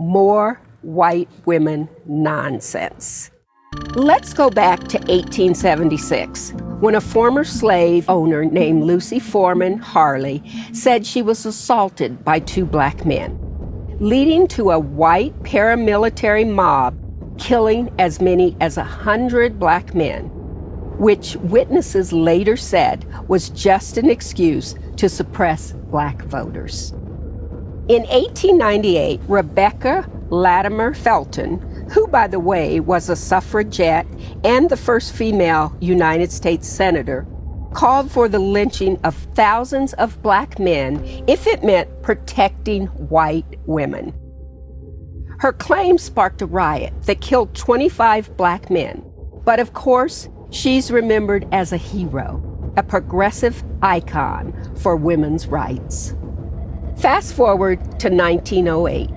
More white women nonsense. Let's go back to 1876, when a former slave owner named Lucy Foreman Harley said she was assaulted by two black men, leading to a white paramilitary mob killing as many as 100 black men, which witnesses later said was just an excuse to suppress black voters. In 1898, Rebecca Latimer Felton, who, by the way, was a suffragette and the first female United States senator, called for the lynching of thousands of black men if it meant protecting white women. Her claim sparked a riot that killed 25 black men, but of course, she's remembered as a hero, a progressive icon for women's rights. Fast forward to 1908.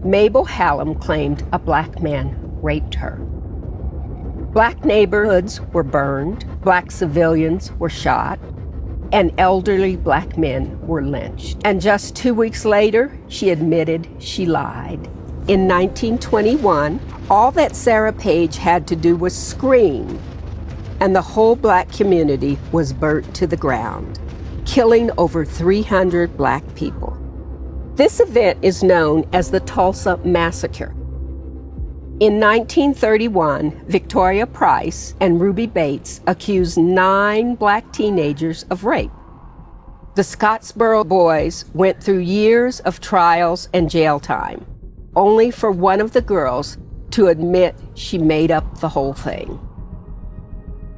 Mabel Hallam claimed a black man raped her. Black neighborhoods were burned, black civilians were shot, and elderly black men were lynched. And just 2 weeks later, she admitted she lied. In 1921, all that Sarah Page had to do was scream, and the whole black community was burnt to the ground, killing over 300 black people. This event is known as the Tulsa Massacre. In 1931, Victoria Price and Ruby Bates accused 9 black teenagers of rape. The Scottsboro boys went through years of trials and jail time, only for one of the girls to admit she made up the whole thing.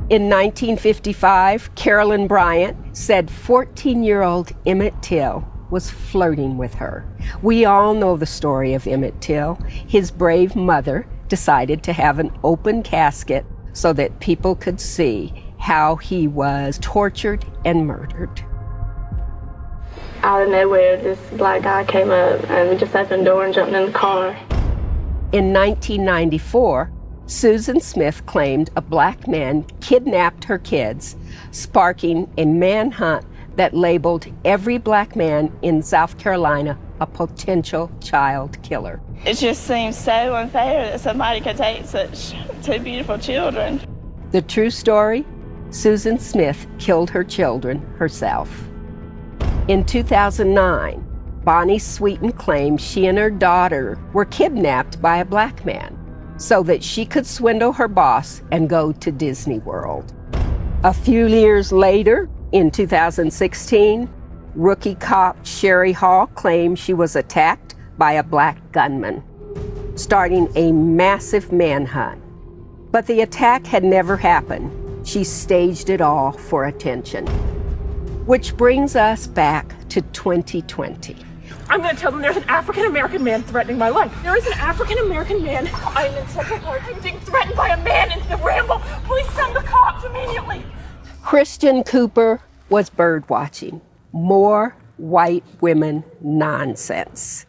In 1955, Carolyn Bryant said 14-year-old Emmett Till was flirting with her. We all know the story of Emmett Till. His brave mother decided to have an open casket so that people could see how he was tortured and murdered. Out of nowhere, this black guy came up and we just opened the door and jumped in the car. In 1994, Susan Smith claimed a black man kidnapped her kids, sparking a manhunt that labeled every black man in South Carolina a potential child killer. It just seems so unfair that somebody could take such 2 beautiful children. The true story? Susan Smith killed her children herself. In 2009, Bonnie Sweeten claimed she and her daughter were kidnapped by a black man so that she could swindle her boss and go to Disney World. A few years later, in 2016, rookie cop Sherry Hall claimed she was attacked by a black gunman, starting a massive manhunt. But the attack had never happened. She staged it all for attention. Which brings us back to 2020. I'm going to tell them there's an African-American man threatening my life. There is an African-American man. I am in Central Park. I'm being threatened by a man in the Ramble. Please send the cops immediately. Christian Cooper was bird watching. More white women nonsense.